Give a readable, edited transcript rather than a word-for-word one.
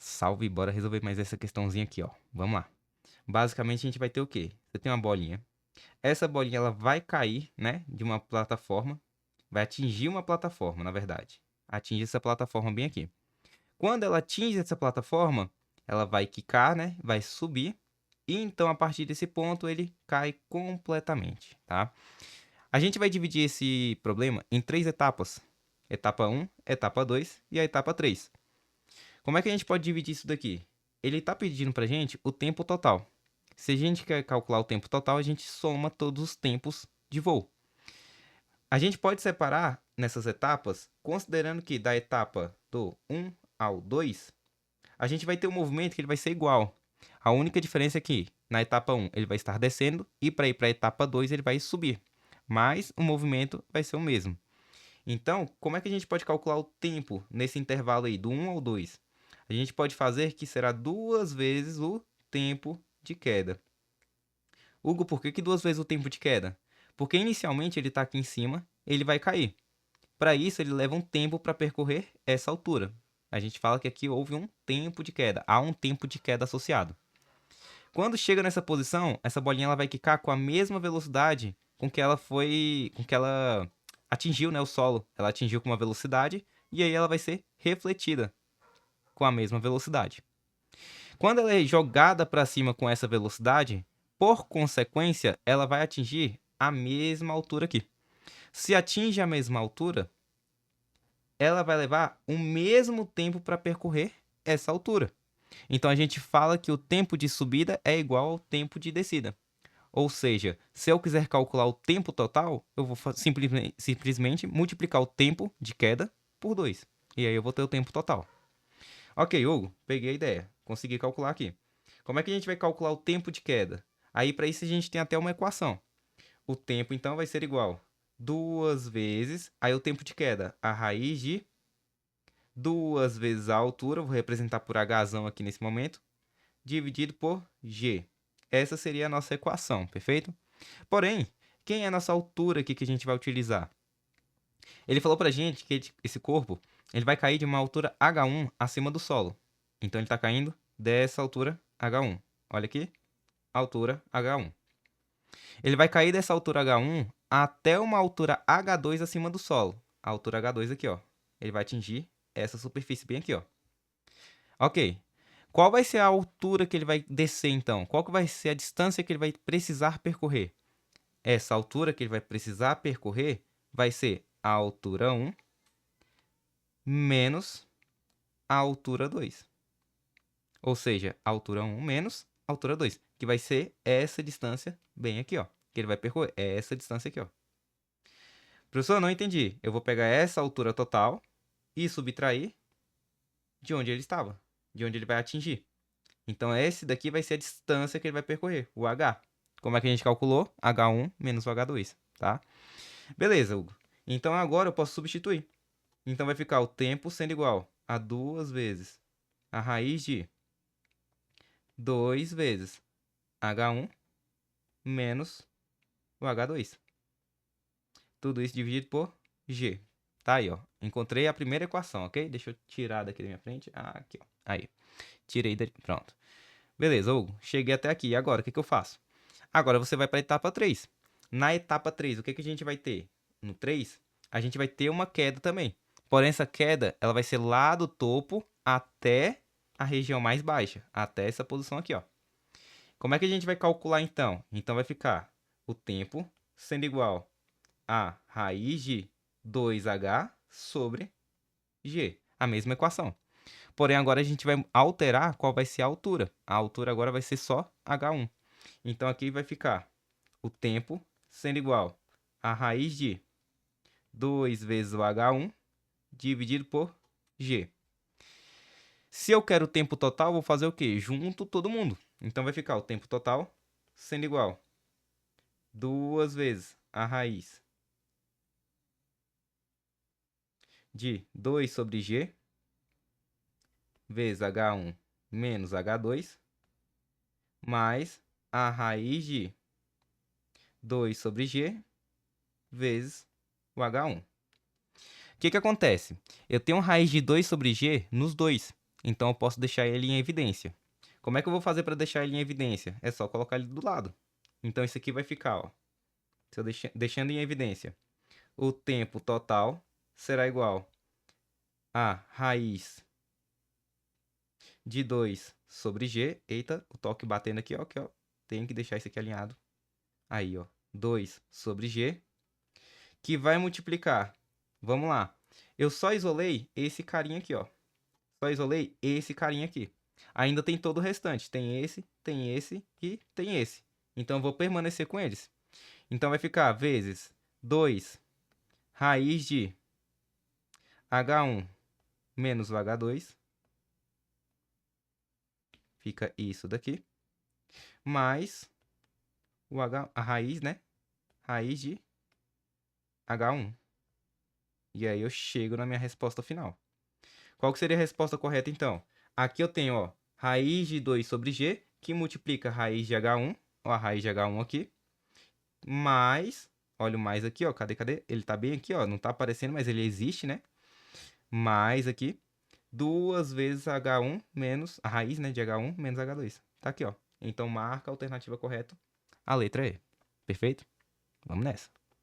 Salve, bora resolver mais essa questãozinha aqui, ó. Vamos lá. Basicamente, a gente vai ter o quê? Você tem uma bolinha. Essa bolinha, ela vai cair, né, de uma plataforma. Vai atingir uma plataforma, na verdade. Atingir essa plataforma bem aqui. Quando ela atinge essa plataforma, ela vai quicar, né, vai subir. E então, a partir desse ponto, ele cai completamente, tá? A gente vai dividir esse problema em 3 etapas. Etapa 1, etapa 2 e a etapa 3. Como é que a gente pode dividir isso daqui? Ele está pedindo para a gente o tempo total. Se a gente quer calcular o tempo total, a gente soma todos os tempos de voo. A gente pode separar nessas etapas, considerando que da etapa do 1 ao 2, a gente vai ter um movimento que ele vai ser igual. A única diferença é que na etapa 1 ele vai estar descendo e para ir para a etapa 2 ele vai subir. Mas o movimento vai ser o mesmo. Então, como é que a gente pode calcular o tempo nesse intervalo aí, do 1 ao 2? A gente pode fazer que será 2 vezes o tempo de queda. Hugo, por que 2 vezes o tempo de queda? Porque inicialmente ele está aqui em cima, ele vai cair. Para isso, ele leva um tempo para percorrer essa altura. A gente fala que aqui houve um tempo de queda, há um tempo de queda associado. Quando chega nessa posição, essa bolinha ela vai quicar com a mesma velocidade com que ela atingiu, né, o solo. Ela atingiu com uma velocidade e aí ela vai ser refletida com a mesma velocidade. Quando ela é jogada para cima com essa velocidade, por consequência, ela vai atingir a mesma altura aqui. Se atinge a mesma altura, ela vai levar o mesmo tempo para percorrer essa altura. Então a gente fala que o tempo de subida é igual ao tempo de descida. Ou seja, se eu quiser calcular o tempo total, eu vou simplesmente multiplicar o tempo de queda por 2. E aí eu vou ter o tempo total. Ok, Hugo, peguei a ideia. Consegui calcular aqui. Como é que a gente vai calcular o tempo de queda? Aí, para isso, a gente tem até uma equação. O tempo, então, vai ser igual 2 vezes, aí o tempo de queda, a raiz de 2 vezes a altura, vou representar por Hzão aqui nesse momento, dividido por G. Essa seria a nossa equação, perfeito? Porém, quem é a nossa altura aqui que a gente vai utilizar? Ele falou pra gente que esse corpo ele vai cair de uma altura H1 acima do solo. Então ele está caindo dessa altura H1. Olha aqui, altura H1. Ele vai cair dessa altura H1 até uma altura H2 acima do solo. A altura H2 aqui, ó. Ele vai atingir essa superfície bem aqui, ó. Ok. Qual vai ser a altura que ele vai descer, então? Qual que vai ser a distância que ele vai precisar percorrer? Essa altura que ele vai precisar percorrer vai ser a altura 1 menos a altura 2. Ou seja, a altura 1 menos a altura 2, que vai ser essa distância bem aqui, ó. Que ele vai percorrer essa distância aqui, ó. Professor, não entendi. Eu vou pegar essa altura total e subtrair de onde ele estava, de onde ele vai atingir. Então, esse daqui vai ser a distância que ele vai percorrer, o h. Como é que a gente calculou? H1 menos o H2, tá? Beleza, Hugo. Então, agora eu posso substituir. Então, vai ficar o tempo sendo igual a 2 vezes a raiz de 2 vezes H1 menos o H2. Tudo isso dividido por G. Tá aí, ó. Encontrei a primeira equação, ok? Deixa eu tirar daqui da minha frente. Aqui, ó. Aí. Tirei daqui. Pronto. Beleza, Hugo. Cheguei até aqui. E agora, o que que eu faço? Agora você vai para a etapa 3. Na etapa 3, o que que a gente vai ter? No 3, a gente vai ter uma queda também. Porém, essa queda, ela vai ser lá do topo até a região mais baixa. Até essa posição aqui, ó. Como é que a gente vai calcular, então? Então, vai ficar o tempo sendo igual a raiz de 2h sobre g. A mesma equação. Porém, agora a gente vai alterar qual vai ser a altura. A altura agora vai ser só h1. Então, aqui vai ficar o tempo sendo igual a raiz de 2 vezes o h1 dividido por g. Se eu quero o tempo total, vou fazer o quê? Junto todo mundo. Então, vai ficar o tempo total sendo igual 2 vezes a raiz de 2 sobre g vezes h1 menos h2 mais a raiz de 2 sobre g vezes o h1. O que que acontece? Eu tenho raiz de 2 sobre g nos dois. Então eu posso deixar ele em evidência. Como é que eu vou fazer para deixar ele em evidência? É só colocar ele do lado. Então isso aqui vai ficar, ó. Se eu deixando em evidência, o tempo total será igual a raiz de 2 sobre g. Eita, o toque batendo aqui, ó, aqui, ó. Tenho que deixar isso aqui alinhado. Aí, ó, 2 sobre g, que vai multiplicar. Vamos lá. Eu só isolei esse carinha aqui, ó. Só isolei esse carinha aqui. Ainda tem todo o restante. Tem esse e tem esse. Então eu vou permanecer com eles. Então vai ficar vezes 2 raiz de H1 menos o H2. Fica isso daqui. Mais a raiz, né? Raiz de H1. E aí eu chego na minha resposta final. Qual que seria a resposta correta, então? Aqui eu tenho, ó, raiz de 2 sobre g, que multiplica a raiz de H1, ó, a raiz de H1 aqui, mais, olha o mais aqui, ó, cadê? Ele tá bem aqui, ó, não tá aparecendo, mas ele existe, né? Mais aqui, 2 vezes H1 menos, a raiz, né, de H1 menos H2. Tá aqui, ó. Então marca a alternativa correta, a letra E. Perfeito? Vamos nessa.